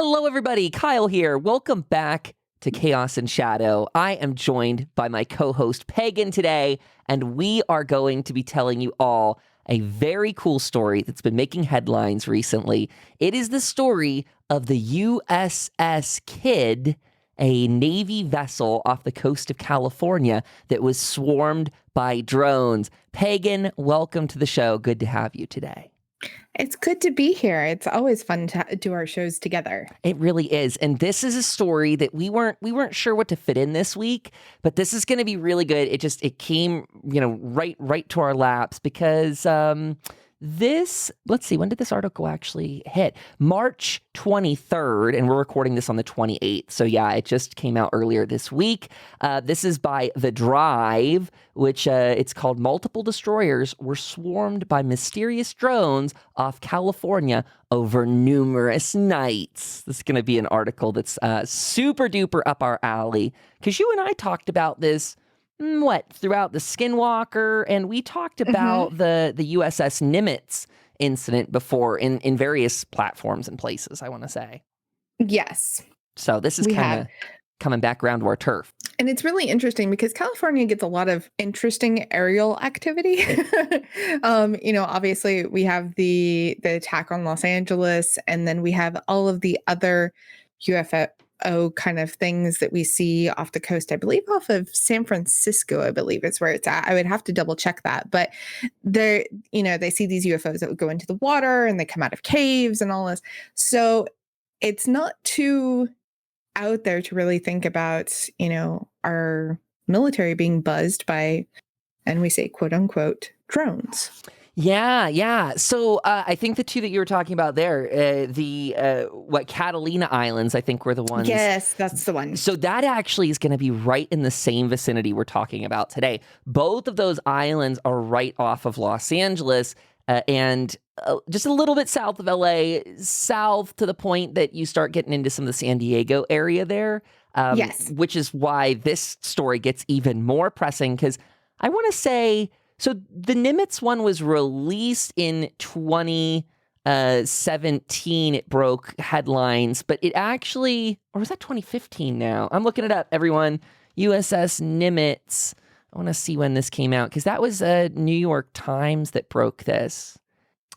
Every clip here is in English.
Hello, everybody. Kyle here. Welcome back to Chaos and Shadow. I am joined by my co-host Pagan today, and we are going to be telling you all a very cool story that's been making headlines recently. It is the story of the USS Kidd, a Navy vessel off the coast of California that was swarmed by drones. Pagan, welcome to the show. Good to have you today. It's good to be here. It's always fun to do our shows together. It really is. And this is a story that we weren't sure what to fit in this week, but this is going to be really good. It came, right to our laps because let's see, when did this article actually hit? March 23rd, and we're recording this on the 28th. So yeah, it just came out earlier this week. This is by The Drive, which it's called Multiple Destroyers Were Swarmed by Mysterious Drones Off California Over Numerous Nights. This is going to be an article that's super duper up our alley, because you and I talked about this throughout the Skinwalker, and we talked about the USS Nimitz incident before in various platforms and places, I want to say. Yes. So this is kind of coming back around to our turf. And it's really interesting because California gets a lot of interesting aerial activity. Obviously we have the attack on Los Angeles, and then we have all of the other UFO kind of things that we see off the coast. I believe off of San Francisco, I believe is where it's at. I would have to double check that. But they see these UFOs that would go into the water and they come out of caves and all this. So it's not too out there to really think about, our military being buzzed by, and we say quote unquote, drones. Yeah. So I think the two that you were talking about there, Catalina Islands, I think were the ones. Yes, that's the one. So that actually is going to be right in the same vicinity we're talking about today. Both of those islands are right off of Los Angeles and just a little bit south of LA, south to the point that you start getting into some of the San Diego area there. Yes. Which is why this story gets even more pressing, because I want to say, so the Nimitz one was released in 2017. It broke headlines, but it actually, or was that 2015 now? I'm looking it up, everyone. USS Nimitz. I want to see when this came out, because that was New York Times that broke this.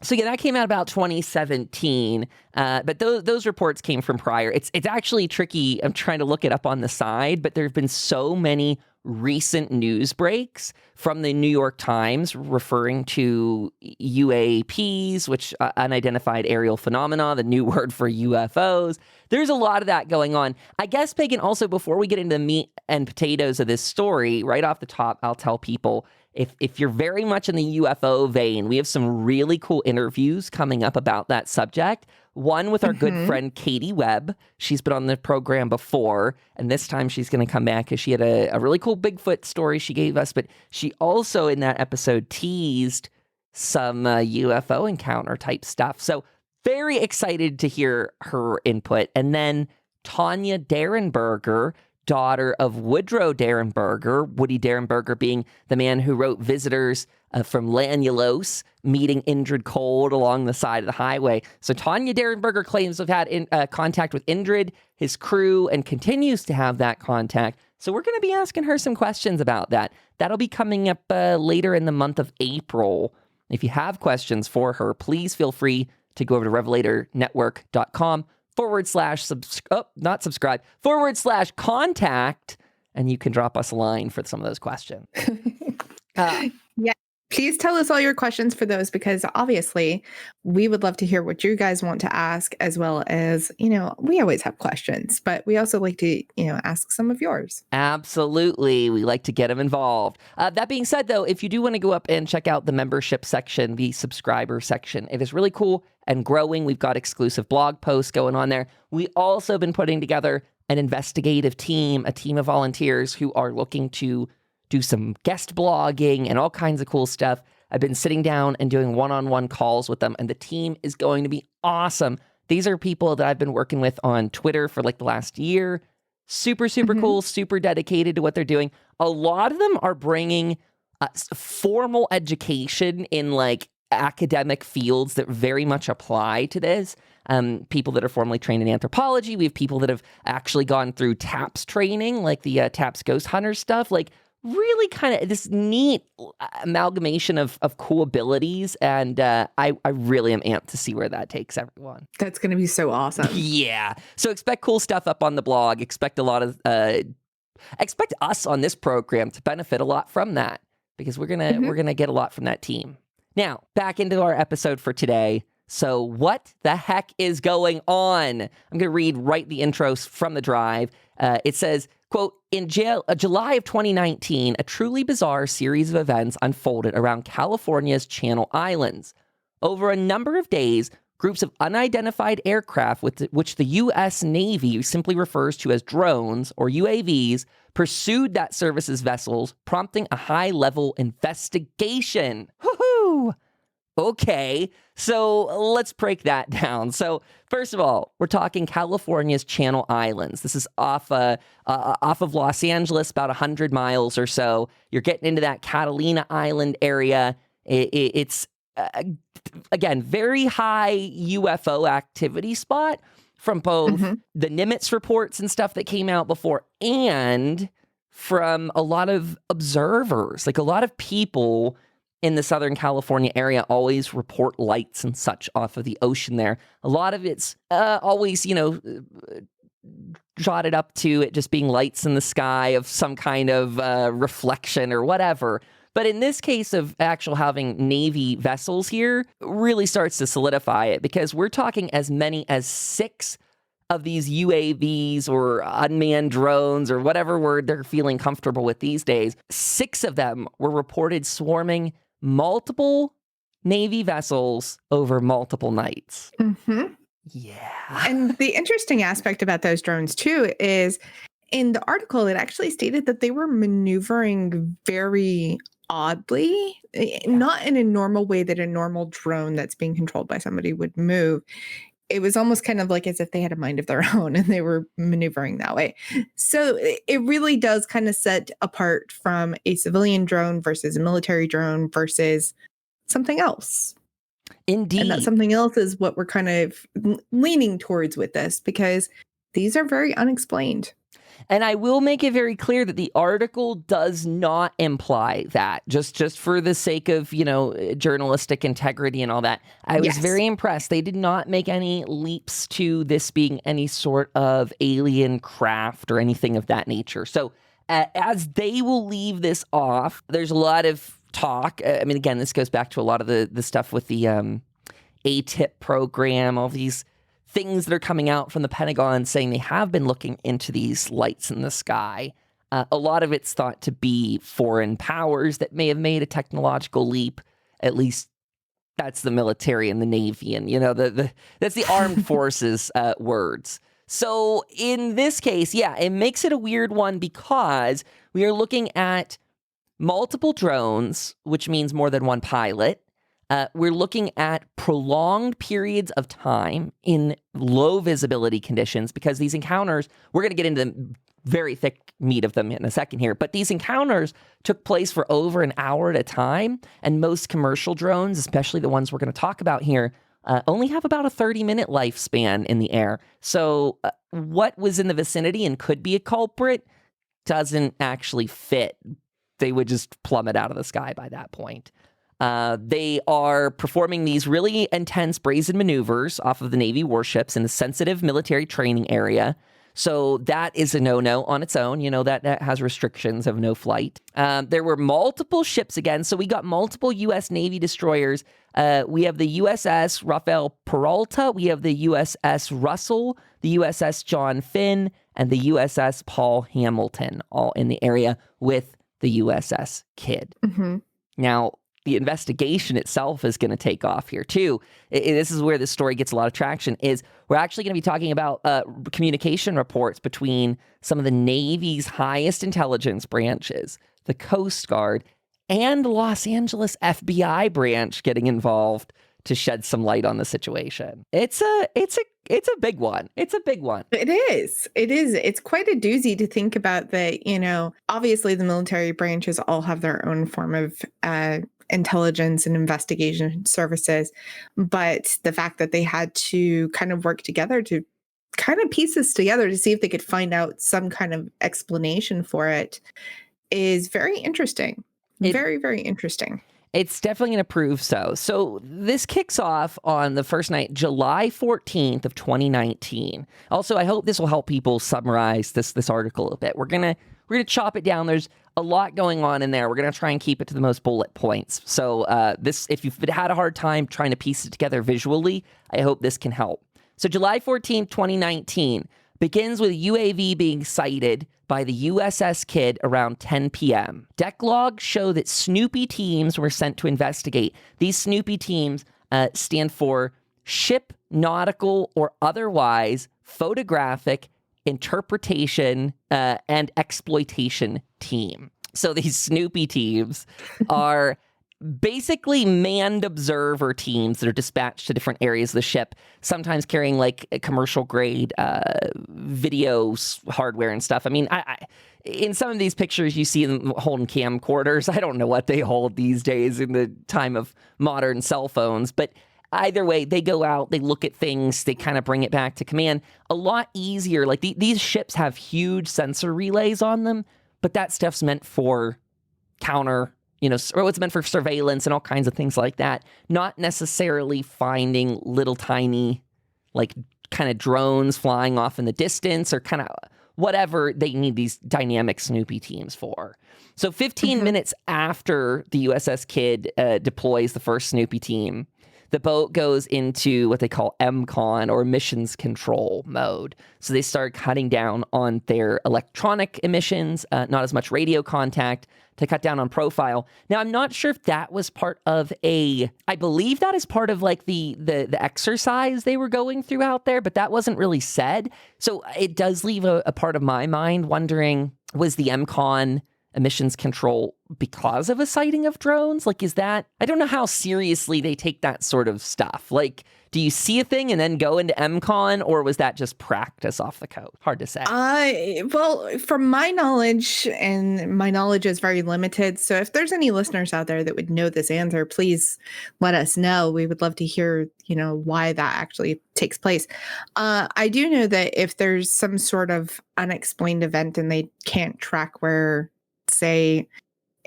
So yeah, that came out about 2017, but those reports came from prior. It's actually tricky. I'm trying to look it up on the side, but there have been so many recent news breaks from the New York Times referring to UAPs, which unidentified aerial phenomena, the new word for UFOs. There's a lot of that going on. I guess, Pagan, also before we get into the meat and potatoes of this story, right off the top, I'll tell people, if you're very much in the UFO vein, we have some really cool interviews coming up about that subject. One with our good friend Katie Webb. She's been on the program before, and this time she's going to come back because she had a really cool Bigfoot story she gave us, but she also in that episode teased some UFO encounter type stuff. So very excited to hear her input. And then Tanya Derenberger, daughter of Woodrow Derenberger, Woody Derenberger being the man who wrote Visitors from Lanulos, meeting Indrid Cold along the side of the highway. So Tanya Derenberger claims to have had contact with Indrid, his crew, and continues to have that contact. So we're going to be asking her some questions about that. That'll be coming up later in the month of April. If you have questions for her, please feel free to go over to revelatornetwork.com /contact, and you can drop us a line for some of those questions. Yeah. Please tell us all your questions for those, because obviously we would love to hear what you guys want to ask, as well as, we always have questions, but we also like to, ask some of yours. Absolutely. We like to get them involved. That being said, though, if you do want to go up and check out the membership section, the subscriber section, it is really cool and growing. We've got exclusive blog posts going on there. We also been putting together an investigative team, a team of volunteers who are looking to do some guest blogging and all kinds of cool stuff. I've been sitting down and doing one-on-one calls with them, and the team is going to be awesome. These are people that I've been working with on Twitter for like the last year. Super cool, super dedicated to what they're doing. A lot of them are bringing formal education in like academic fields that very much apply to this. People that are formally trained in anthropology. We have people that have actually gone through TAPS training, like the TAPS Ghost Hunter stuff. Like really kind of this neat amalgamation of cool abilities. And I really am amped to see where that takes everyone. That's going to be so awesome. Yeah. So expect cool stuff up on the blog. Expect a lot of, expect us on this program to benefit a lot from that, because we're gonna get a lot from that team. Now, back into our episode for today. So what the heck is going on? I'm going to read right the intros from the drive. It says, quote, in July of 2019, a truly bizarre series of events unfolded around California's Channel Islands. Over a number of days, groups of unidentified aircraft, which the U.S. Navy simply refers to as drones or UAVs, pursued that service's vessels, prompting a high-level investigation. Woohoo! Okay, so let's break that down. So first of all, we're talking California's Channel Islands. This is off of Los Angeles, about 100 miles or so. You're getting into that Catalina Island area. It's again, very high UFO activity spot from both the Nimitz reports and stuff that came out before, and from a lot of observers. Like a lot of people in the Southern California area always report lights and such off of the ocean there. A lot of it's always, jotted up to it just being lights in the sky of some kind of reflection or whatever. But in this case of actual having Navy vessels here, really starts to solidify it, because we're talking as many as 6 of these UAVs or unmanned drones or whatever word they're feeling comfortable with these days. 6 of them were reported swarming multiple Navy vessels over multiple nights. Yeah. And the interesting aspect about those drones, too, is in the article, it actually stated that they were maneuvering very oddly, not in a normal way that a normal drone that's being controlled by somebody would move. It was almost kind of like as if they had a mind of their own and they were maneuvering that way. So it really does kind of set apart from a civilian drone versus a military drone versus something else. Indeed. And that something else is what we're kind of leaning towards with this, because these are very unexplained. And I will make it very clear that the article does not imply that, just for the sake of, journalistic integrity and all that. I was very impressed. They did not make any leaps to this being any sort of alien craft or anything of that nature. So as they will leave this off, there's a lot of talk. I mean, again, this goes back to a lot of the stuff with the ATIP program, all these things that are coming out from the Pentagon saying they have been looking into these lights in the sky. A lot of it's thought to be foreign powers that may have made a technological leap. At least that's the military and the Navy, and that's the armed forces words. So in this case, it makes it a weird one, because we are looking at multiple drones, which means more than one pilot. We're looking at prolonged periods of time in low visibility conditions, because these encounters, we're going to get into the very thick meat of them in a second here, but these encounters took place for over an hour at a time, and most commercial drones, especially the ones we're going to talk about here, only have about a 30-minute lifespan in the air. So what was in the vicinity and could be a culprit doesn't actually fit. They would just plummet out of the sky by that point. They are performing these really intense brazen maneuvers off of the Navy warships in a sensitive military training area. So that is a no-no on its own. That has restrictions of no flight. There were multiple ships again. So we got multiple U.S. Navy destroyers. We have the USS Rafael Peralta. We have the USS Russell, the USS John Finn, and the USS Paul Hamilton, all in the area with the USS Kidd. Now, the investigation itself is going to take off here, too. This is where this story gets a lot of traction, is we're actually going to be talking about communication reports between some of the Navy's highest intelligence branches, the Coast Guard, and the Los Angeles FBI branch getting involved to shed some light on the situation. It's a big one. It's a big one. It is. It's quite a doozy to think about that, obviously the military branches all have their own form of intelligence and investigation services. But the fact that they had to kind of work together to kind of piece this together to see if they could find out some kind of explanation for it is very interesting. Very, very interesting. It's definitely going to prove so. So this kicks off on the first night, July 14th of 2019. Also, I hope this will help people summarize this article a bit. We're gonna chop it down. There's a lot going on in there. We're gonna try and keep it to the most bullet points. So if you've had a hard time trying to piece it together visually, I hope this can help. So July 14th, 2019 begins with UAV being sighted by the USS Kidd around 10 p.m. Deck logs show that Snoopy teams were sent to investigate. These Snoopy teams stand for Ship, Nautical, or Otherwise Photographic Interpretation and Exploitation Team. So these Snoopy teams are basically manned observer teams that are dispatched to different areas of the ship, sometimes carrying like commercial grade video hardware and stuff. I mean, I in some of these pictures you see them holding camcorders. I don't know what they hold these days in the time of modern cell phones, but either way, they go out, they look at things, they kind of bring it back to command. A lot easier. Like these ships have huge sensor relays on them, but that stuff's meant for counter, or it's meant for surveillance and all kinds of things like that. Not necessarily finding little tiny, like kind of drones flying off in the distance or kind of whatever they need these dynamic Snoopy teams for. So 15 minutes after the USS Kidd deploys the first Snoopy team, the boat goes into what they call MCON, or emissions control mode. So they start cutting down on their electronic emissions, not as much radio contact, to cut down on profile. Now, I'm not sure if that was part of I believe that is part of like the exercise they were going through out there, but that wasn't really said. So it does leave a part of my mind wondering, was the MCON emissions control because of a sighting of drones? Like, is that, I don't know how seriously they take that sort of stuff. Like, do you see a thing and then go into MCON, or was that just practice off the coast? Hard to say. Well, from my knowledge, and my knowledge is very limited, so if there's any listeners out there that would know this answer, please let us know. We would love to hear, why that actually takes place. I do know that if there's some sort of unexplained event and they can't track where, say,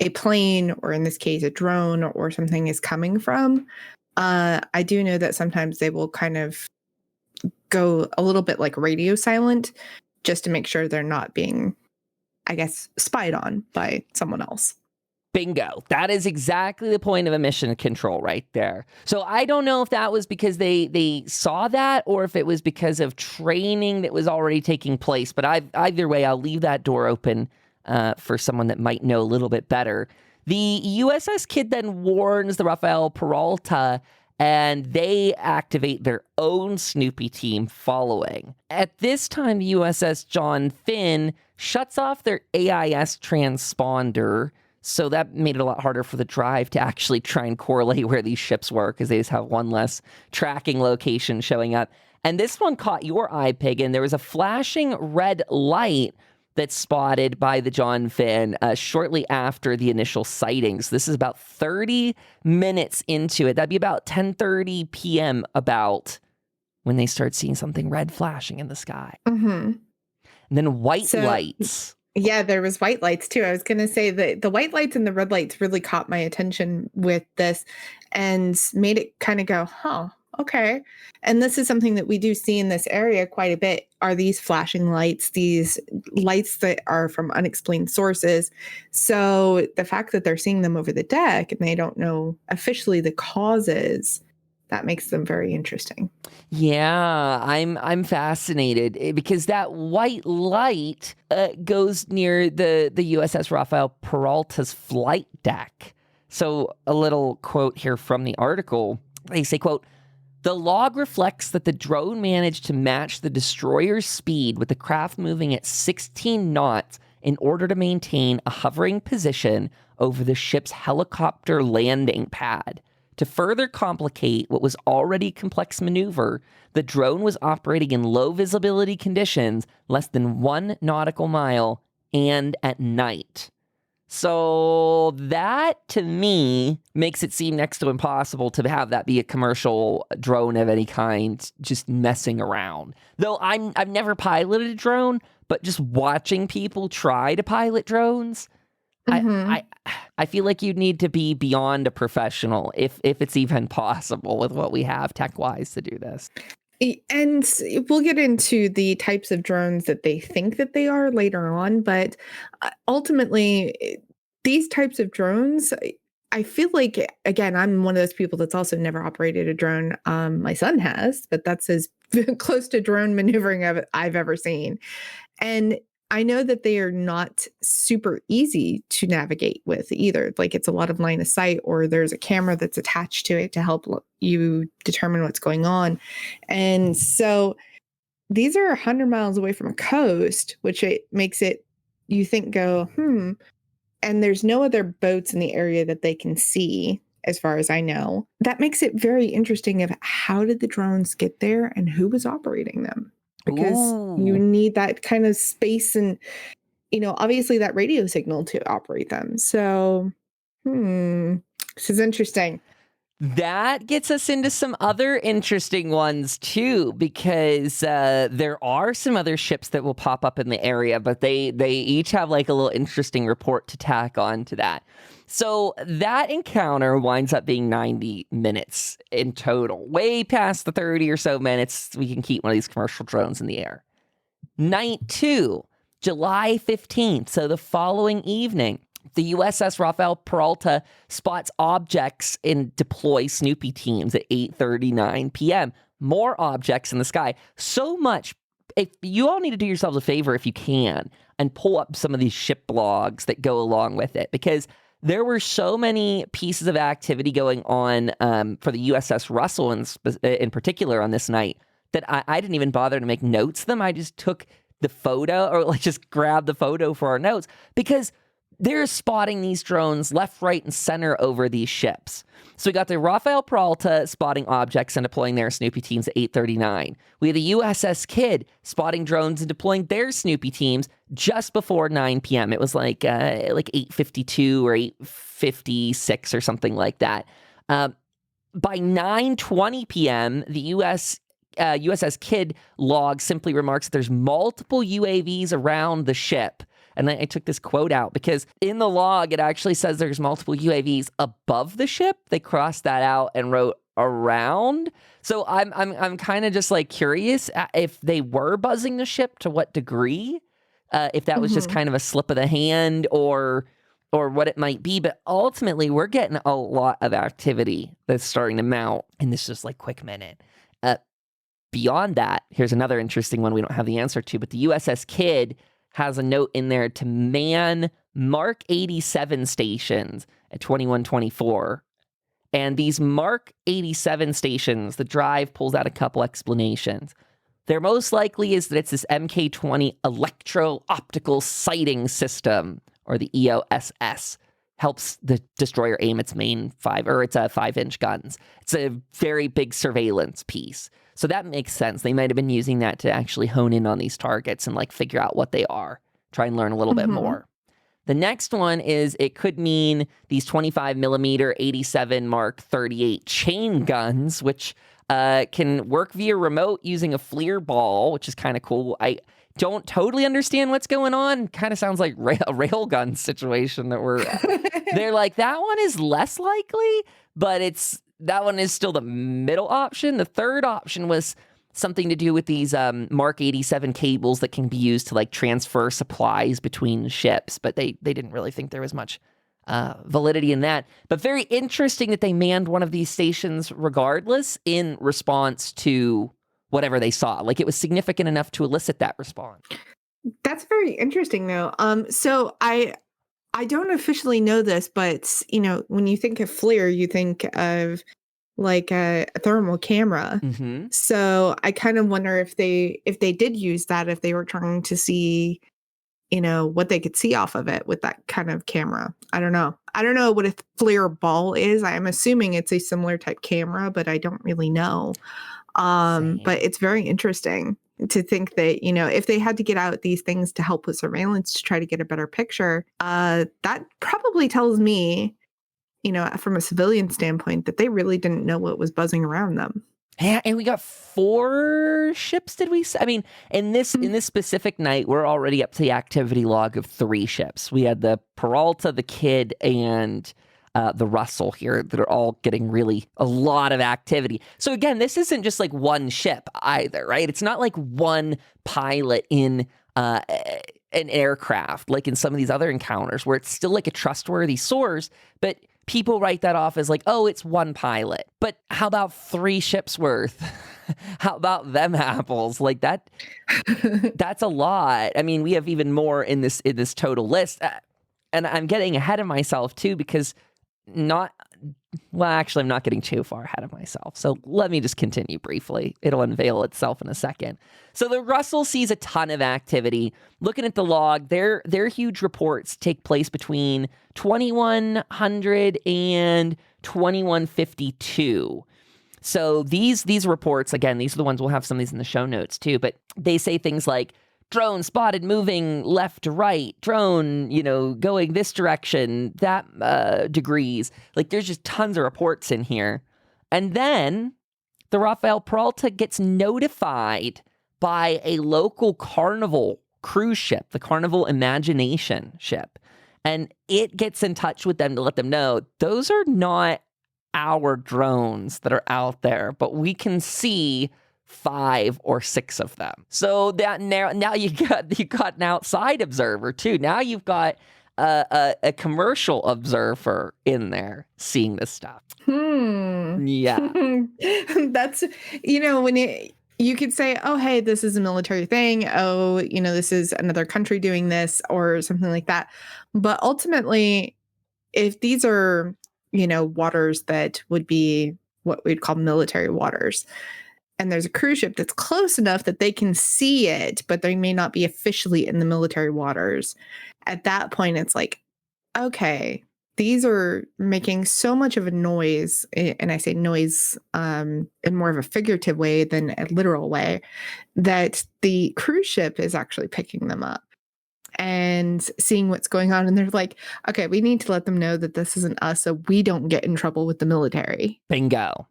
a plane, or in this case a drone or something, is coming from, I do know that sometimes they will kind of go a little bit like radio silent, just to make sure they're not being, I guess, spied on by someone else. Bingo. That is exactly the point of emission control right there. So I don't know if that was because they saw that, or if it was because of training that was already taking place. But either way, I'll leave that door open for someone that might know a little bit better. The USS Kidd then warns the Rafael Peralta, and they activate their own Snoopy team following. At this time, the USS John Finn shuts off their AIS transponder, so that made it a lot harder for the drive to actually try and correlate where these ships were, because they just have one less tracking location showing up. And this one caught your eye, Pagan. There was a flashing red light that's spotted by the John Finn shortly after the initial sightings. This is about 30 minutes into it. That'd be about 10:30 p.m. about when they start seeing something red flashing in the sky. Mm-hmm. And then white lights. Yeah, there was white lights too. I was going to say that the white lights and the red lights really caught my attention with this and made it kind of go, huh, okay. And this is something that we do see in this area quite a bit, are these flashing lights, these lights that are from unexplained sources. So the fact that they're seeing them over the deck and they don't know officially the causes, that makes them very interesting. Yeah, I'm fascinated because that white light goes near the USS Rafael Peralta's flight deck. So a little quote here from the article. They say, quote, "The log reflects that the drone managed to match the destroyer's speed, with the craft moving at 16 knots in order to maintain a hovering position over the ship's helicopter landing pad. To further complicate what was already complex maneuver, the drone was operating in low visibility conditions, less than 1 nautical mile, and at night." So that, to me, makes it seem next to impossible to have that be a commercial drone of any kind just messing around. Though I've never piloted a drone, but just watching people try to pilot drones, I feel like you'd need to be beyond a professional if it's even possible with what we have tech-wise to do this. And we'll get into the types of drones that they think that they are later on, but ultimately, these types of drones, I feel like, again, I'm one of those people that's also never operated a drone. My son has, but that's as close to drone maneuvering I've ever seen. And I know that they are not super easy to navigate with either. Like it's a lot of line of sight, or there's a camera that's attached to it to help you determine what's going on. And so these are 100 miles away from a coast, which it makes it, you think, go, and there's no other boats in the area that they can see, as far as I know. That makes it very interesting of how did the drones get there and who was operating them? Because you need that kind of space and, obviously that radio signal to operate them. So, this is interesting. That gets us into some other interesting ones too, because there are some other ships that will pop up in the area, but they each have like a little interesting report to tack on to that. So that encounter winds up being 90 minutes in total, way past the 30 or so minutes we can keep one of these commercial drones in the air. Night 2, July 15th, so the following evening, the USS Rafael Peralta spots objects and deploys Snoopy teams at 8:39 p.m. More objects in the sky. So much. If you all need to do yourselves a favor if you can and pull up some of these ship blogs that go along with it, because there were so many pieces of activity going on for the USS Russell in particular on this night that I didn't even bother to make notes of them. I just took the photo, or like just grabbed the photo for our notes, because they're spotting these drones left, right, and center over these ships. So we got the Rafael Peralta spotting objects and deploying their Snoopy teams at 8:39. We had the USS Kidd spotting drones and deploying their Snoopy teams just before 9 p.m. It was like 8:52 or 8:56 or something like that. By 9:20 p.m., the USS Kidd log simply remarks that there's multiple UAVs around the ship. And I took this quote out because in the log, it actually says there's multiple UAVs above the ship. They crossed that out and wrote around. So I'm kind of just like curious if they were buzzing the ship, to what degree, if that was just kind of a slip of the hand or what it might be. But ultimately, we're getting a lot of activity that's starting to mount in this just like quick minute. Beyond that, here's another interesting one we don't have the answer to, but the USS Kidd has a note in there to man Mark 87 stations at 2124. And these Mark 87 stations, the drive pulls out a couple explanations. Their most likely is that it's this MK-20 electro-optical sighting system, or the EOSS. Helps the destroyer aim its main 5-inch guns. It's a very big surveillance piece. So that makes sense. They might have been using that to actually hone in on these targets and like figure out what they are, try and learn a little bit more. The next one is it could mean these 25 millimeter 87 Mark 38 chain guns, which can work via remote using a FLIR ball, which is kind of cool. I don't totally understand what's going on. Kind of sounds like a railgun situation that we're. They're like, that one is less likely, but that one is still the middle option. The third option was something to do with these Mark 87 cables that can be used to like transfer supplies between ships, but they didn't really think there was much validity in that. But very interesting that they manned one of these stations regardless in response to whatever they saw. Like it was significant enough to elicit that response. That's very interesting though. So I don't officially know this, but when you think of FLIR, you think of like a thermal camera. So I kind of wonder if they did use that, if they were trying to see, what they could see off of it with that kind of camera. I don't know. I don't know what a FLIR ball is. I'm assuming it's a similar type camera, but I don't really know. But it's very interesting. to think that, if they had to get out these things to help with surveillance to try to get a better picture, that probably tells me, from a civilian standpoint, that they really didn't know what was buzzing around them. Yeah, and we got 4 ships, did we say? I mean, in this specific night, we're already up to the activity log of 3 ships. We had the Peralta, the Kidd, and the Russell here that are all getting really a lot of activity. So again, this isn't just like one ship either, right? It's not like one pilot in an aircraft like in some of these other encounters where it's still like a trustworthy source, but people write that off as like, oh, it's one pilot. But how about 3 ships worth? How about them apples? Like that, that's a lot. I mean, we have even more in this total list. And I'm getting ahead of myself too, because actually, I'm not getting too far ahead of myself. So let me just continue briefly. It'll unveil itself in a second. So the Russell sees a ton of activity. Looking at the log, their huge reports take place between 2100 and 2152. So these reports, again, these are the ones, we'll have some of these in the show notes too, but they say things like, drone spotted moving left to right, drone, going this direction, that degrees. Like there's just tons of reports in here. And then the Rafael Peralta gets notified by a local Carnival cruise ship, the Carnival Imagination ship. And it gets in touch with them to let them know those are not our drones that are out there, but we can see 5 or 6 of them. So that now you got an outside observer too. Now you've got a commercial observer in there seeing this stuff. Yeah. That's, when you could say, oh, hey, this is a military thing. Oh, this is another country doing this or something like that. But ultimately, if these are, waters that would be what we'd call military waters, and there's a cruise ship that's close enough that they can see it, but they may not be officially in the military waters. At that point, it's like, okay, these are making so much of a noise, and I say noise in more of a figurative way than a literal way, that the cruise ship is actually picking them up and seeing what's going on. And they're like, okay, we need to let them know that this isn't us so we don't get in trouble with the military. Bingo.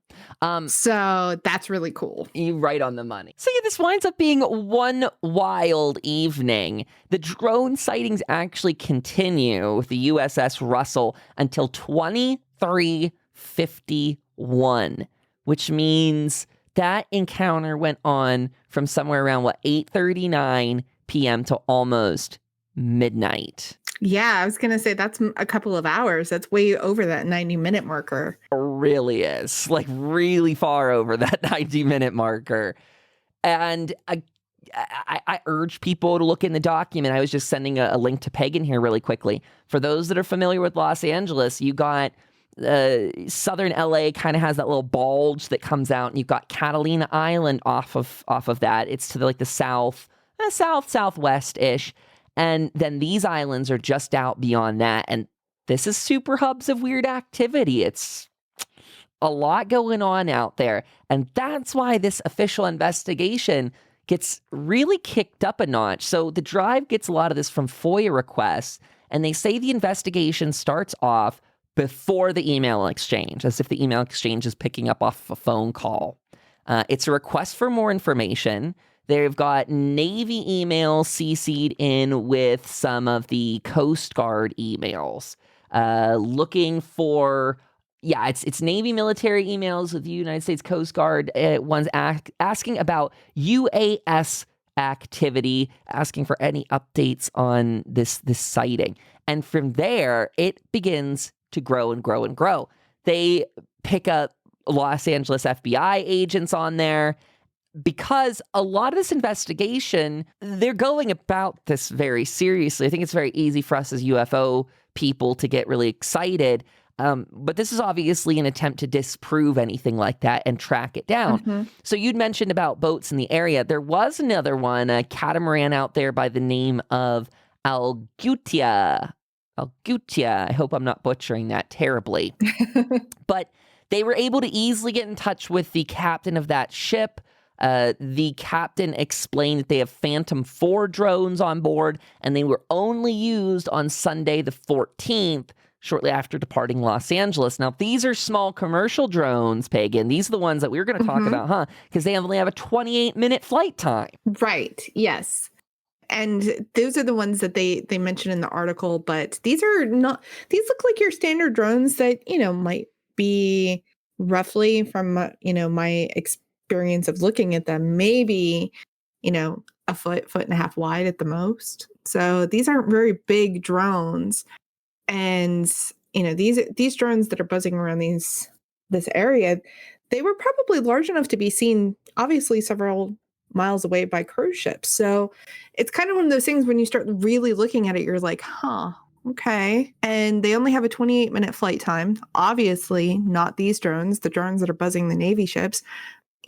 So that's really cool. You're right on the money. So yeah, this winds up being one wild evening. The drone sightings actually continue with the USS Russell until 2351, which means that encounter went on from somewhere around 8:39 p.m. to almost midnight. Yeah, I was going to say that's a couple of hours. That's way over that 90-minute marker. It really is. Like really far over that 90-minute marker. And I urge people to look in the document. I was just sending a link to Pagan here really quickly. For those that are familiar with Los Angeles, you got southern LA kind of has that little bulge that comes out, and you've got Catalina Island off of that. It's to the southwest-ish. And then these islands are just out beyond that. And this is super hubs of weird activity. It's a lot going on out there. And that's why this official investigation gets really kicked up a notch. So the Drive gets a lot of this from FOIA requests. And they say the investigation starts off before the email exchange, as if the email exchange is picking up off a phone call. It's a request for more information. They've got Navy emails CC'd in with some of the Coast Guard emails, looking for, it's Navy military emails with the United States Coast Guard ones asking about UAS activity, asking for any updates on this sighting. And from there, it begins to grow and grow and grow. They pick up Los Angeles FBI agents on there, because a lot of this investigation, they're going about this very seriously. I think it's very easy for us as UFO people to get really excited. But this is obviously an attempt to disprove anything like that and track it down. Mm-hmm. So you'd mentioned about boats in the area. There was another one, a catamaran out there by the name of Algutia. I hope I'm not butchering that terribly. But they were able to easily get in touch with the captain of that ship. The captain explained that they have Phantom 4 drones on board, and they were only used on Sunday the 14th, shortly after departing Los Angeles. Now, these are small commercial drones, Pagan. These are the ones that we were going to talk about, huh? Because they only have a 28-minute flight time. Right. Yes. And those are the ones that they mention in the article, but these look like your standard drones that, might be roughly from, my experience of looking at them, maybe, a foot and a half wide at the most. So these aren't very big drones. And, these drones that are buzzing around this area, they were probably large enough to be seen, obviously, several miles away by cruise ships. So it's kind of one of those things when you start really looking at it, you're like, huh, okay. And they only have a 28-minute flight time. Obviously, not these drones, the drones that are buzzing the Navy ships,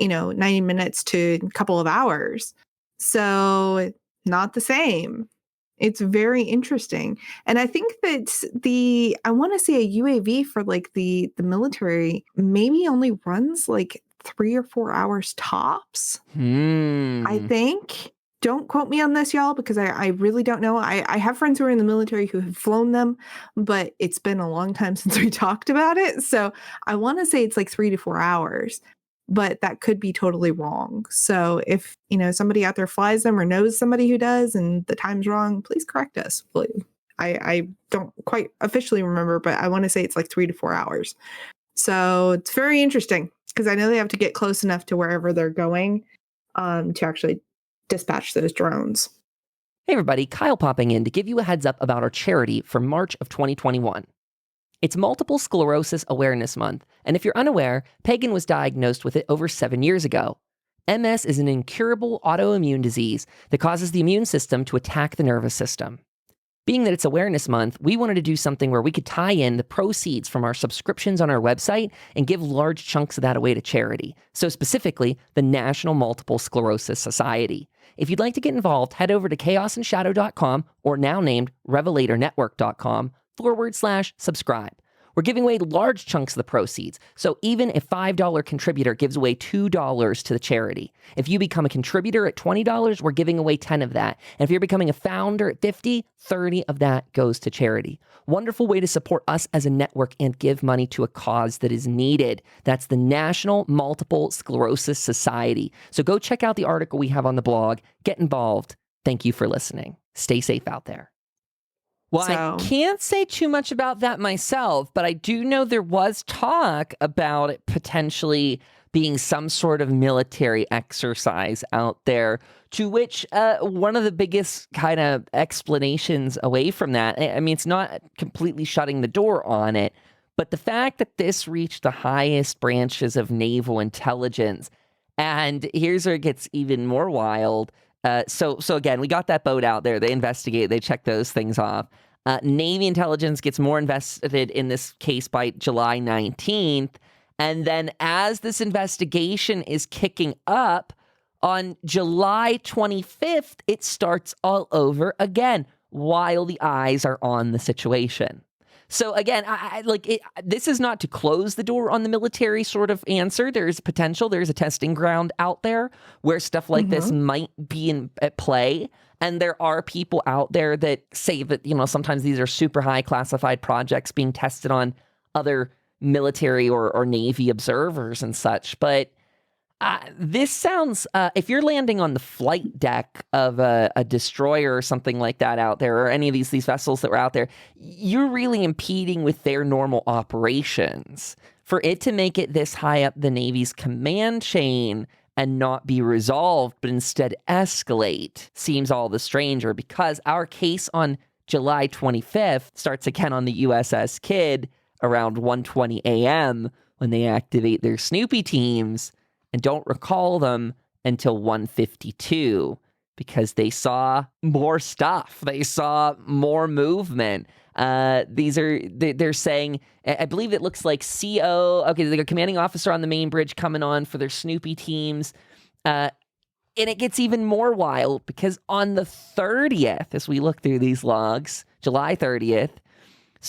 90 minutes to a couple of hours. So not the same. It's very interesting. And I think that I want to say a UAV for like the military maybe only runs like 3 or 4 hours tops. I think. Don't quote me on this, y'all, because I really don't know. I have friends who are in the military who have flown them, but it's been a long time since we talked about it. So I want to say it's like 3 to 4 hours, but that could be totally wrong. So if, somebody out there flies them or knows somebody who does and the time's wrong, please correct us. Please. I don't quite officially remember, but I want to say it's like 3 to 4 hours. So it's very interesting because I know they have to get close enough to wherever they're going to actually dispatch those drones. Hey everybody, Kyle popping in to give you a heads up about our charity for March of 2021. It's Multiple Sclerosis Awareness Month, and if you're unaware, Pagan was diagnosed with it over 7 years ago. MS is an incurable autoimmune disease that causes the immune system to attack the nervous system. Being that it's Awareness Month, we wanted to do something where we could tie in the proceeds from our subscriptions on our website and give large chunks of that away to charity. So specifically, the National Multiple Sclerosis Society. If you'd like to get involved, head over to chaosandshadow.com or now named revelatornetwork.com/subscribe. We're giving away large chunks of the proceeds, so even a $5 contributor gives away $2 to the charity. If you become a contributor at $20, we're giving away 10 of that. And if you're becoming a founder at 50, 30 of that goes to charity. Wonderful way to support us as a network and give money to a cause that is needed. That's the National Multiple Sclerosis Society. So go check out the article we have on the blog. Get involved. Thank you for listening. Stay safe out there. Well, I can't say too much about that myself, but I do know there was talk about it potentially being some sort of military exercise out there, to which one of the biggest kind of explanations away from that, I mean, it's not completely shutting the door on it, but the fact that this reached the highest branches of naval intelligence, and here's where it gets even more wild. So again, we got that boat out there. They investigate. They check those things off. Navy intelligence gets more invested in this case by July 19th. And then as this investigation is kicking up, on July 25th, it starts all over again while the eyes are on the situation. So again, this is not to close the door on the military sort of answer. There's potential. There's a testing ground out there where stuff like this might be at play. And there are people out there that say that, sometimes these are super high classified projects being tested on other military or Navy observers and such. But this sounds, if you're landing on the flight deck of a destroyer or something like that out there, or any of these vessels that were out there, you're really impeding with their normal operations. For it to make it this high up the Navy's command chain and not be resolved, but instead escalate, seems all the stranger, because our case on July 25th starts again on the USS Kidd around 1:20 a.m. when they activate their Snoopy teams and don't recall them until 1:52 because they saw more stuff. They saw more movement. They're saying, I believe it looks like they got commanding officer on the main bridge coming on for their Snoopy teams. And it gets even more wild because on the 30th, as we look through these logs, July 30th,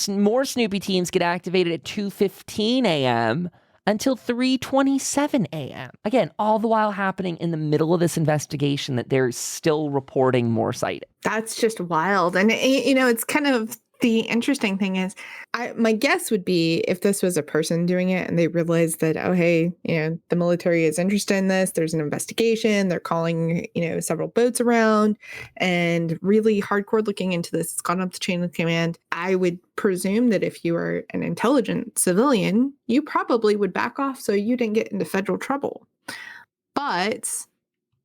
more Snoopy teams get activated at 2:15 a.m. until 3:27 a.m. Again, all the while happening in the middle of this investigation that they're still reporting more sightings. That's just wild. And, it's kind of the interesting thing is, my guess would be if this was a person doing it and they realized that, oh, hey, the military is interested in this, there's an investigation, they're calling, several boats around and really hardcore looking into this. It's gone up the chain of command. I would presume that if you are an intelligent civilian, you probably would back off so you didn't get into federal trouble. But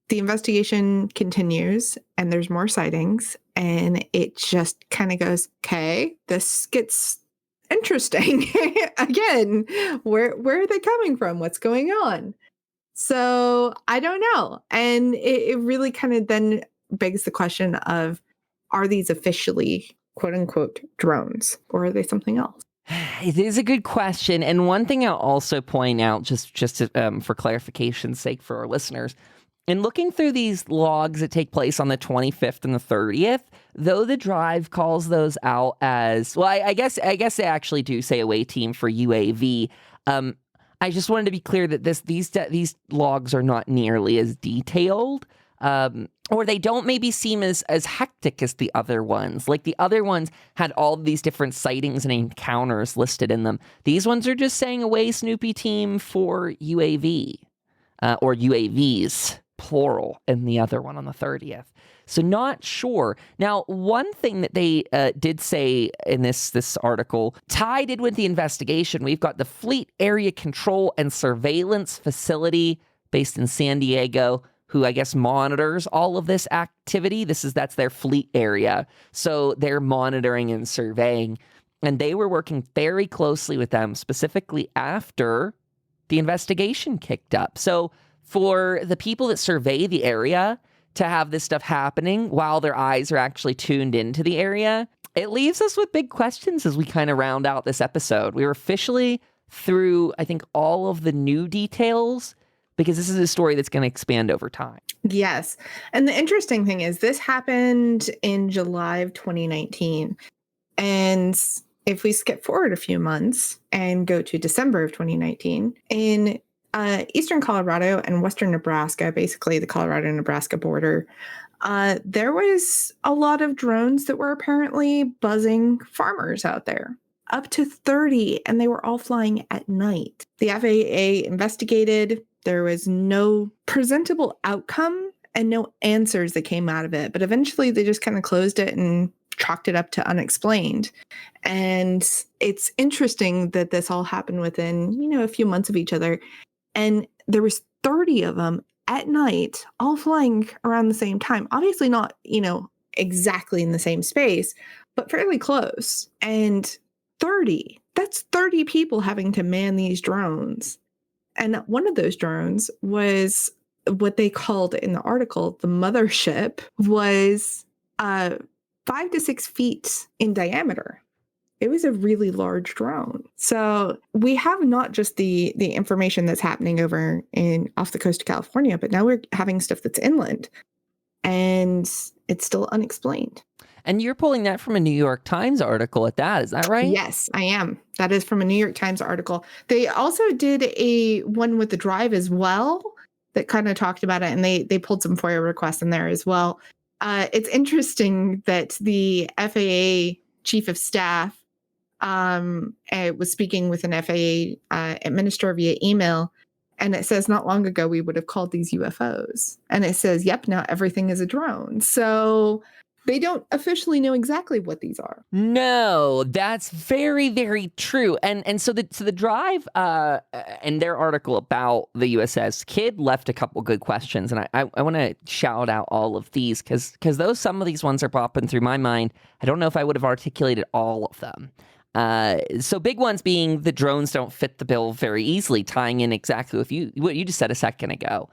the investigation continues and there's more sightings, and it just kind of goes, okay, this gets interesting. Again, where are they coming from? What's going on? So I don't know. And it really kind of then begs the question of, are these officially quote unquote drones, or are they something else? It is a good question. And one thing I'll also point out, just to, for clarification's sake for our listeners, in looking through these logs that take place on the 25th and the 30th, though the drive calls those out as, well, I guess they actually do say away team for UAV. I just wanted to be clear that these logs are not nearly as detailed, or they don't maybe seem as hectic as the other ones. Like the other ones had all these different sightings and encounters listed in them. These ones are just saying away Snoopy team for UAV, or UAVs. Plural in the other one on the 30th. So not sure. Now, one thing that they did say in this article, tied in with the investigation, we've got the Fleet Area Control and Surveillance Facility based in San Diego, who I guess monitors all of this activity. That's their fleet area. So they're monitoring and surveying. And they were working very closely with them, specifically after the investigation kicked up. So for the people that survey the area to have this stuff happening while their eyes are actually tuned into the area, it leaves us with big questions as we kind of round out this episode. We were officially through, I think, all of the new details, because this is a story that's going to expand over time. Yes. And the interesting thing is this happened in July of 2019. And if we skip forward a few months and go to December of 2019, in eastern Colorado and western Nebraska, basically the Colorado-Nebraska border, there was a lot of drones that were apparently buzzing farmers out there. Up to 30, and they were all flying at night. The FAA investigated. There was no presentable outcome and no answers that came out of it. But eventually they just kind of closed it and chalked it up to unexplained. And it's interesting that this all happened within, a few months of each other. And there was 30 of them at night, all flying around the same time. Obviously not, exactly in the same space, but fairly close. And 30, that's 30 people having to man these drones. And one of those drones was what they called in the article, the mothership, was 5 to 6 feet in diameter. It was a really large drone. So we have not just the information that's happening over off the coast of California, but now we're having stuff that's inland, and it's still unexplained. And you're pulling that from a New York Times article at that, is that right? Yes, I am. That is from a New York Times article. They also did a one with the drive as well that kind of talked about it, and they pulled some FOIA requests in there as well. It's interesting that the FAA chief of staff was speaking with an FAA administrator via email, and it says not long ago we would have called these UFOs. And it says, yep, now everything is a drone. So they don't officially know exactly what these are. No, that's very, very true. And so the drive and their article about the USS Kidd left a couple good questions. And I want to shout out all of these because some of these ones are popping through my mind. I don't know if I would have articulated all of them. So big ones being the drones don't fit the bill very easily, tying in exactly with what you just said a second ago.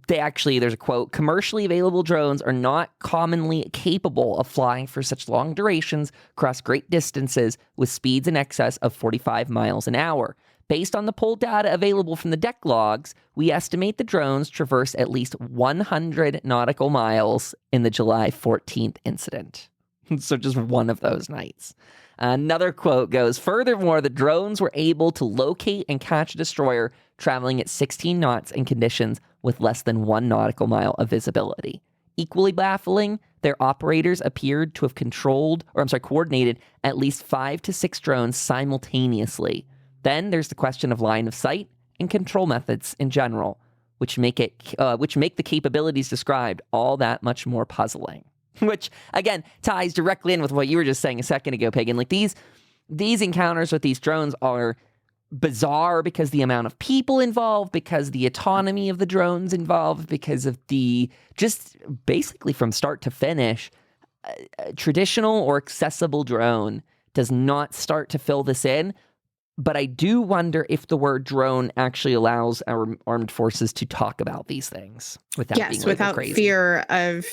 There's a quote, commercially available drones are not commonly capable of flying for such long durations across great distances with speeds in excess of 45 miles an hour. Based on the pulled data available from the deck logs, we estimate the drones traverse at least 100 nautical miles in the July 14th incident. So just one of those nights. Another quote goes, furthermore, the drones were able to locate and catch a destroyer traveling at 16 knots in conditions with less than 1 nautical mile of visibility. Equally baffling, their operators appeared to have coordinated at least 5 to 6 drones simultaneously. Then there's the question of line of sight and control methods in general, which make the capabilities described all that much more puzzling. Which, again, ties directly in with what you were just saying a second ago, Pagan. Like, these encounters with these drones are bizarre because the amount of people involved, because the autonomy of the drones involved, because of the, just basically from start to finish, a traditional or accessible drone does not start to fill this in. But I do wonder if the word drone actually allows our armed forces to talk about these things without being labeled without crazy. Fear of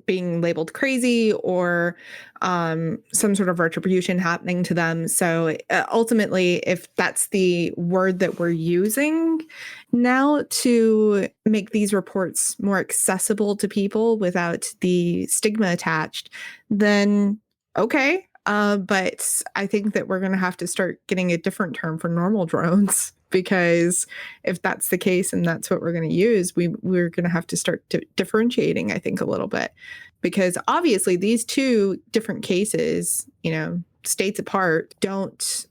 being labeled crazy or some sort of retribution happening to them. So ultimately, if that's the word that we're using now to make these reports more accessible to people without the stigma attached, then okay. But I think that we're going to have to start getting a different term for normal drones, because if that's the case and that's what we're going to use, we're going to have to start differentiating, I think, a little bit, because obviously these two different cases, states apart, don't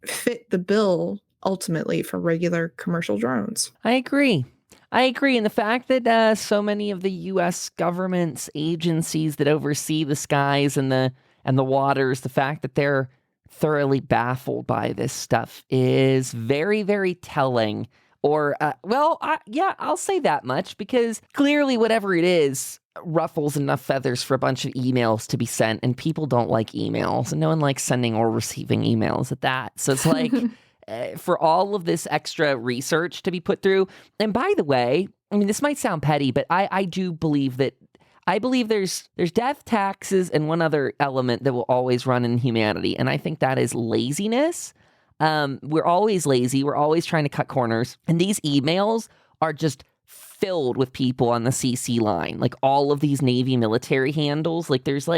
fit the bill ultimately for regular commercial drones. I agree. And the fact that so many of the U.S. government's agencies that oversee the skies and the waters, the fact that they're thoroughly baffled by this stuff is very, very telling. Or, I'll say that much, because clearly whatever it is ruffles enough feathers for a bunch of emails to be sent, and people don't like emails, and no one likes sending or receiving emails at that. So it's like, for all of this extra research to be put through, and by the way, I mean, this might sound petty, but I do believe that I believe there's death, taxes, and one other element that will always run in humanity, and I think that is laziness. We're always lazy. We're always trying to cut corners, and these emails are just filled with people on the CC line, like all of these Navy military handles. Like, there's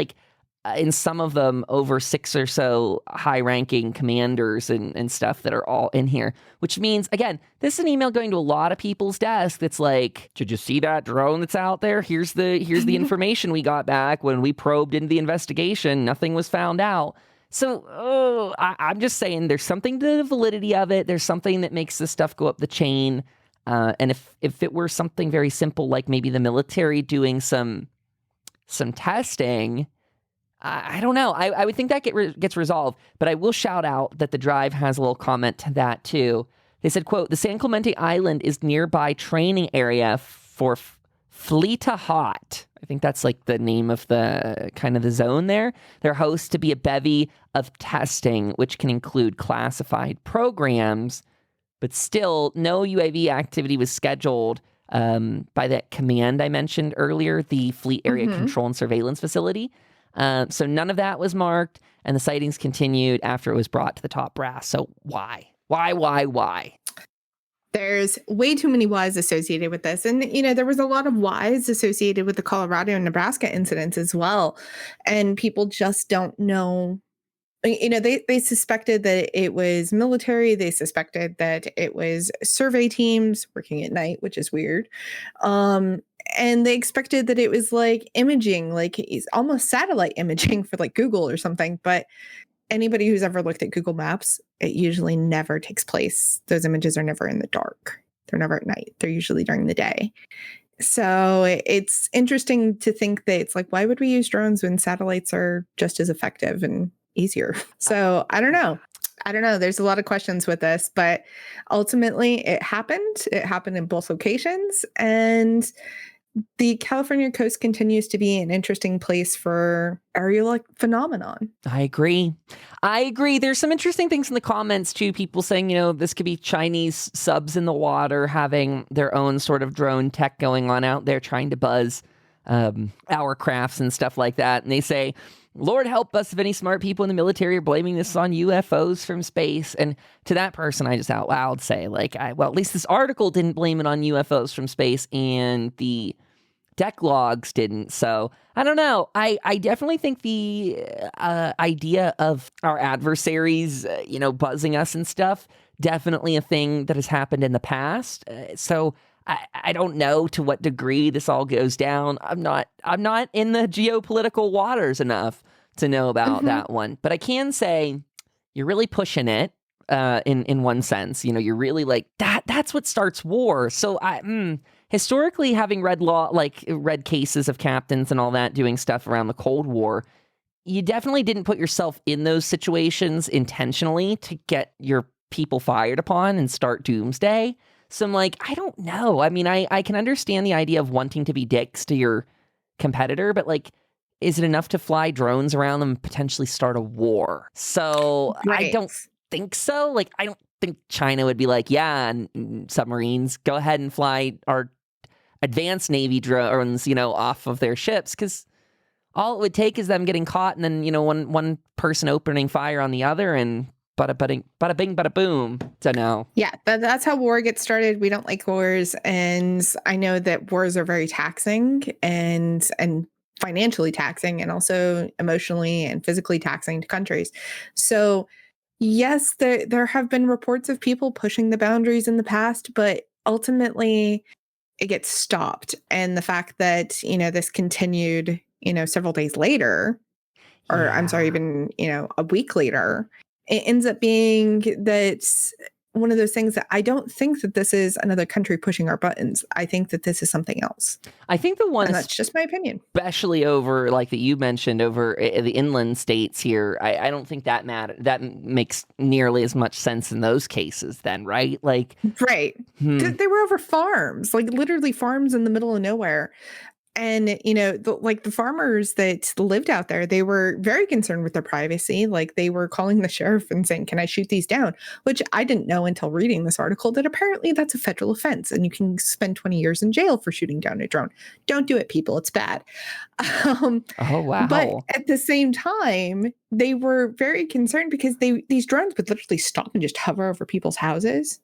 in some of them over 6 or so high-ranking commanders and stuff that are all in here, which means, again, this is an email going to a lot of people's desk that's like, did you see that drone that's out there? Here's the information we got back when we probed into the investigation. Nothing was found out. So I'm just saying there's something to the validity of it. There's something that makes this stuff go up the chain. And if it were something very simple, like maybe the military doing some testing, I don't know. I would think that gets resolved, but I will shout out that the Drive has a little comment to that too. They said, quote, the San Clemente Island is nearby training area for Fleta Hot. I think that's like the name of the kind of the zone there. They're host to be a bevy of testing, which can include classified programs, but still no UAV activity was scheduled by that command I mentioned earlier, the Fleet Area Control and Surveillance Facility. So none of that was marked, and the sightings continued after it was brought to the top brass. So why? Why? There's way too many whys associated with this. And, there was a lot of whys associated with the Colorado and Nebraska incidents as well. And people just don't know. They suspected that it was military. They suspected that it was survey teams working at night, which is weird. And they expected that it was like imaging, like it's almost satellite imaging for like Google or something. But anybody who's ever looked at Google Maps, it usually never takes place. Those images are never in the dark. They're never at night. They're usually during the day. So it's interesting to think that it's like, why would we use drones when satellites are just as effective and easier? So I don't know. There's a lot of questions with this, but ultimately it happened. It happened in both locations, and the California coast continues to be an interesting place for aerial phenomenon. I agree. There's some interesting things in the comments too. People saying, this could be Chinese subs in the water having their own sort of drone tech going on out there, trying to buzz our crafts and stuff like that. And they say, Lord help us if any smart people in the military are blaming this on UFOs from space. And to that person, I just out loud say, at least this article didn't blame it on UFOs from space, and the deck logs didn't. So I don't know. I definitely think the idea of our adversaries, buzzing us and stuff, definitely a thing that has happened in the past. So I don't know to what degree this all goes down. I'm not in the geopolitical waters enough to know about that one. But I can say you're really pushing it in one sense. You're really like that's what starts war. So historically, having read cases of captains and all that doing stuff around the Cold War, you definitely didn't put yourself in those situations intentionally to get your people fired upon and start doomsday. So I'm like, I don't know. I mean, I can understand the idea of wanting to be dicks to your competitor, but like, is it enough to fly drones around them and potentially start a war? So I don't think so. Like, I don't think China would be like, yeah, submarines, go ahead and fly our advanced Navy drones, off of their ships, because all it would take is them getting caught and then, one person opening fire on the other and bada bing, bada boom. So no. Yeah, that's how war gets started. We don't like wars. And I know that wars are very taxing and financially taxing and also emotionally and physically taxing to countries. So yes, there have been reports of people pushing the boundaries in the past, but ultimately it gets stopped. And the fact that, this continued, several days later, or I'm sorry, even, a week later, it ends up being that one of those things that I don't think that this is another country pushing our buttons. I think that this is something else. I think the one, and that's just my opinion, especially over like that you mentioned over the inland states here. I don't think that that makes nearly as much sense in those cases then, right? Like, right. They were over farms, like literally farms in the middle of nowhere. And, the farmers that lived out there, they were very concerned with their privacy. Like they were calling the sheriff and saying, can I shoot these down? Which I didn't know until reading this article that apparently that's a federal offense and you can spend 20 years in jail for shooting down a drone. Don't do it, people. It's bad. Oh, wow. But at the same time, they were very concerned because these drones would literally stop and just hover over people's houses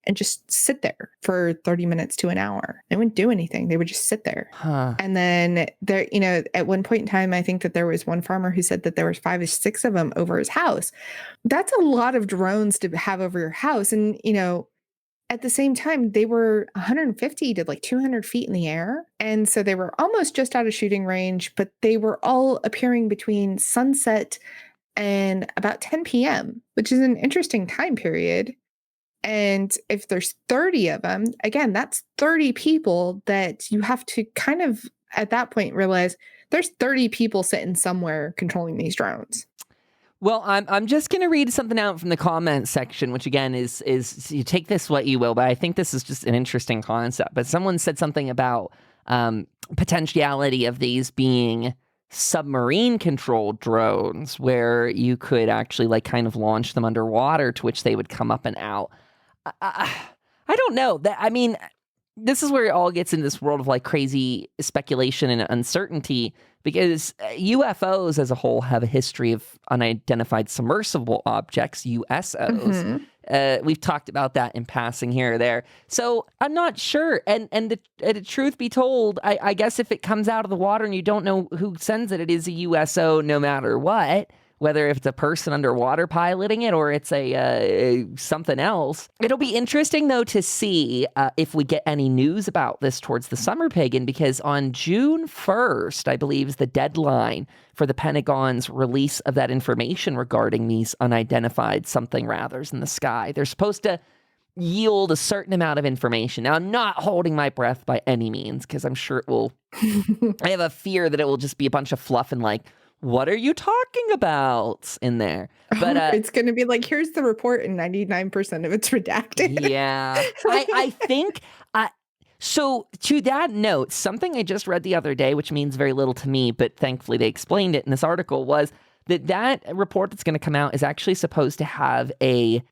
and just sit there for 30 minutes to an hour. They wouldn't do anything. They would just sit there. And then there, at one point in time, I think that there was one farmer who said that there was 5 or 6 of them over his house. That's a lot of drones to have over your house. And, at the same time, they were 150 to like 200 feet in the air. And so they were almost just out of shooting range, but they were all appearing between sunset and about 10 p.m., which is an interesting time period. And if there's 30 of them, again, that's 30 people that you have to kind of, at that point, realize there's 30 people sitting somewhere controlling these drones. Well, I'm just going to read something out from the comments section, which again is you take this what you will, but I think this is just an interesting concept. But someone said something about potentiality of these being submarine controlled drones where you could actually like kind of launch them underwater, to which they would come up and out. I don't know. I mean, this is where it all gets into this world of like crazy speculation and uncertainty, because UFOs as a whole have a history of unidentified submersible objects, USOs. We've talked about that in passing here or there. So I'm not sure. And the truth be told, I guess if it comes out of the water and you don't know who sends it, it is a USO no matter what. Whether if it's a person underwater piloting it or it's a something else. It'll be interesting, though, to see if we get any news about this towards the summer pagan, because on June 1st, I believe, is the deadline for the Pentagon's release of that information regarding these unidentified something-rathers in the sky. They're supposed to yield a certain amount of information. Now, I'm not holding my breath by any means, because I'm sure it will... I have a fear that it will just be a bunch of fluff and like, what are you talking about in there? But it's going to be like, here's the report and 99% of it's redacted. Yeah. I think, so to that note, something I just read the other day, which means very little to me, but thankfully they explained it in this article, was that report that's going to come out is actually supposed to have a,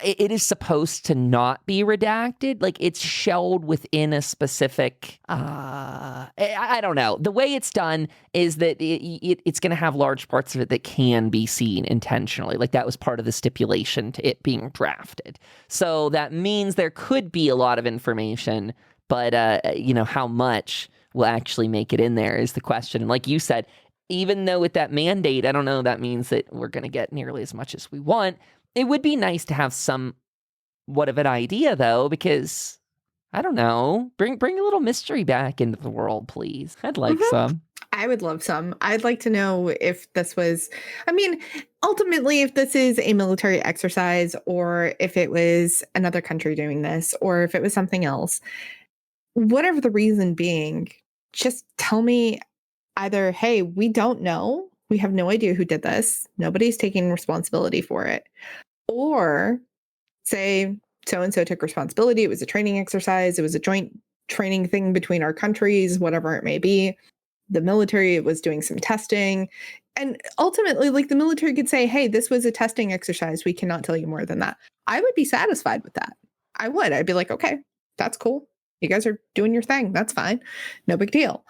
it is supposed to not be redacted. Like it's shelled within a specific, I don't know. The way it's done is that it's going to have large parts of it that can be seen intentionally. Like that was part of the stipulation to it being drafted. So that means there could be a lot of information, but, how much? will actually make it in there is the question. And like you said, even though with that mandate, I don't know, that means that we're going to get nearly as much as we want. It would be nice to have somewhat of an idea, though, because I don't know, bring a little mystery back into the world, please. I'd like some. I would love some. I'd like to know if this was, I mean, ultimately, if this is a military exercise or if it was another country doing this or if it was something else, whatever the reason being, just tell me either, hey, we don't know. We have no idea who did this. Nobody's taking responsibility for it. Or say so-and-so took responsibility. It was a training exercise. It was a joint training thing between our countries, whatever it may be. The military was doing some testing. And ultimately, like the military could say, hey, this was a testing exercise. We cannot tell you more than that. I would be satisfied with that. I would. I'd be like, okay, that's cool. You guys are doing your thing. That's fine. No big deal.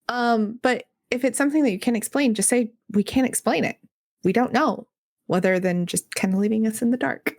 But if it's something that you can't explain, just say, we can't explain it. We don't know. Rather than just kind of leaving us in the dark.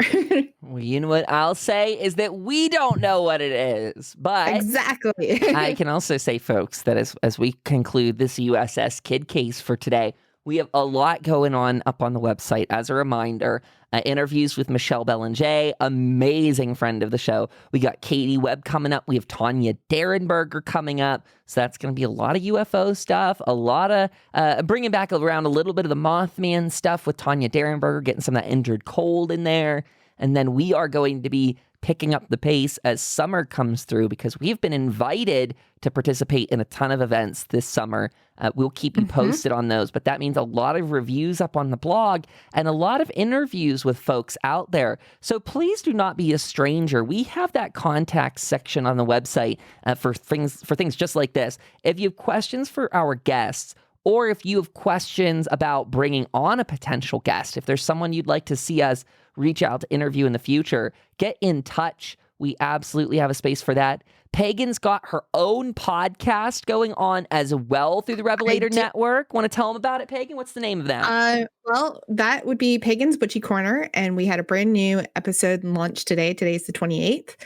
Well, you know what I'll say is that we don't know what it is, but exactly. I can also say, folks, that as we conclude this USS Kidd case for today, we have a lot going on up on the website. As a reminder, interviews with Michelle Belanger, amazing friend of the show. We got Katie Webb coming up. We have Tanya Derenberger coming up. So that's going to be a lot of UFO stuff, a lot of bringing back around a little bit of the Mothman stuff with Tanya Derenberger, getting some of that Injured Cold in there. And then we are going to be picking up the pace as summer comes through because we've been invited to participate in a ton of events this summer. We'll keep you posted on those, but that means a lot of reviews up on the blog and a lot of interviews with folks out there. So please do not be a stranger. We have that contact section on the website for things just like this. If you have questions for our guests, or if you have questions about bringing on a potential guest, if there's someone you'd like to see us reach out to interview in the future, get in touch. We absolutely have a space for that. Pagan's got her own podcast going on as well through the Revelator Network. Want to tell them about it, Pagan? What's the name of that? Well, that would be Pagan's Witchy Corner, and we had a brand new episode launched today. Today's the 28th.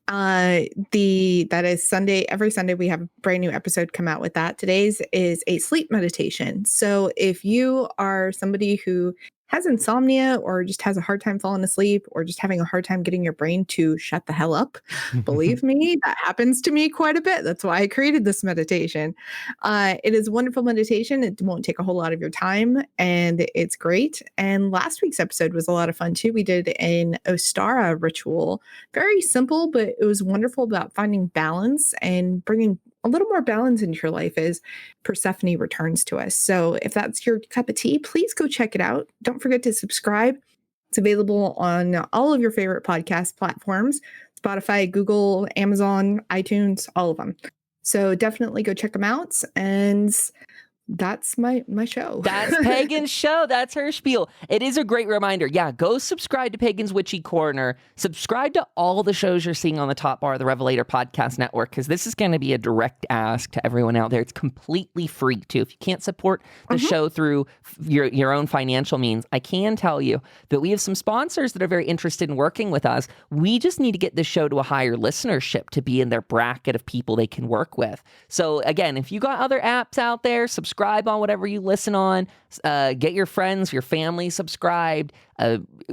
That is Sunday. Every Sunday we have a brand new episode come out with that. Today's is a sleep meditation. So if you are somebody who has insomnia or just has a hard time falling asleep or just having a hard time getting your brain to shut the hell up, believe me, that happens to me quite a bit. That's why I created this meditation. It is a wonderful meditation. It won't take a whole lot of your time and it's great. And last week's episode was a lot of fun too. We did an Ostara ritual, very simple, but it was wonderful about finding balance and bringing a little more balance into your life as Persephone returns to us. So if that's your cup of tea, please go check it out. Don't forget to subscribe. It's available on all of your favorite podcast platforms, Spotify, Google, Amazon, iTunes, all of them. So definitely go check them out. And that's my show. That's Pagan's show. That's her spiel. It is a great reminder. Yeah, go subscribe to Pagan's Witchy Corner. Subscribe to all the shows you're seeing on the top bar of the Revelator Podcast Network, because this is going to be a direct ask to everyone out there. It's completely free, too. If you can't support the show through your own financial means, I can tell you that we have some sponsors that are very interested in working with us. We just need to get this show to a higher listenership to be in their bracket of people they can work with. So, again, if you got other apps out there, subscribe on whatever you listen on. Get your friends, your family subscribed.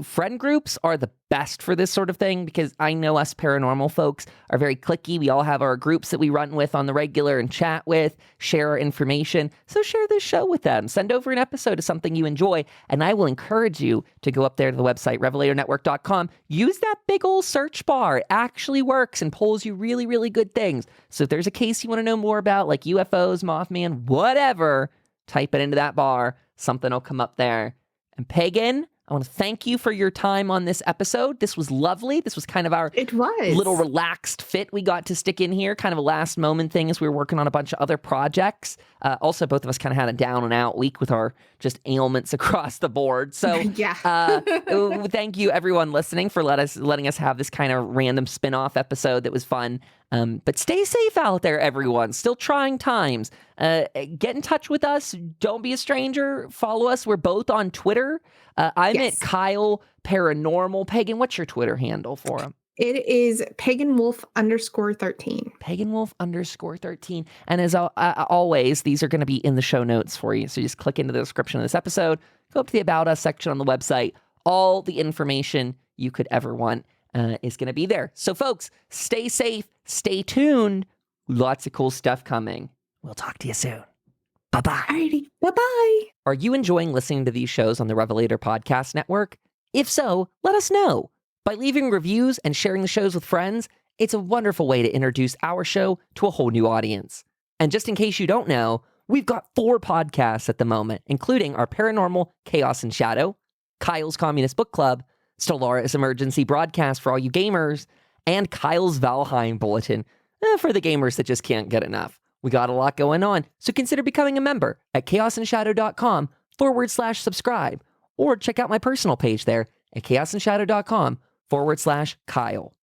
Friend groups are the best for this sort of thing because I know us paranormal folks are very cliquey. We all have our groups that we run with on the regular and chat with, share our information. So share this show with them. Send over an episode of something you enjoy, and I will encourage you to go up there to the website, revelatornetwork.com. Use that big old search bar. It actually works and pulls you really, really good things. So if there's a case you want to know more about, like UFOs, Mothman, whatever, type it into that bar. Something will come up there. And Pagan, I want to thank you for your time on this episode. This was lovely. This was kind of our little relaxed fit we got to stick in here, kind of a last moment thing as we were working on a bunch of other projects. Also, both of us kind of had a down and out week with our just ailments across the board. So thank you everyone listening for letting us have this kind of random spin-off episode that was fun. But stay safe out there, everyone. Still trying times. Get in touch with us. Don't be a stranger. Follow us. We're both on Twitter. I'm at Kyle Paranormal. Pagan, what's your Twitter handle for him? It is Pagan Wolf _13. Pagan Wolf _13. And as always, these are going to be in the show notes for you. So just click into the description of this episode, go up to the About Us section on the website. All the information you could ever want is going to be there. So folks, stay safe, stay tuned. Lots of cool stuff coming. We'll talk to you soon. Bye-bye. Alrighty. Bye-bye. Are you enjoying listening to these shows on the Revelator Podcast Network? If so, let us know. By leaving reviews and sharing the shows with friends, it's a wonderful way to introduce our show to a whole new audience. And just in case you don't know, we've got 4 podcasts at the moment, including our Paranormal Chaos and Shadow, Kyle's Communist Book Club, Stellaris Emergency Broadcast for all you gamers, and Kyle's Valheim Bulletin for the gamers that just can't get enough. We got a lot going on, so consider becoming a member at chaosandshadow.com/subscribe, or check out my personal page there at chaosandshadow.com/Kyle.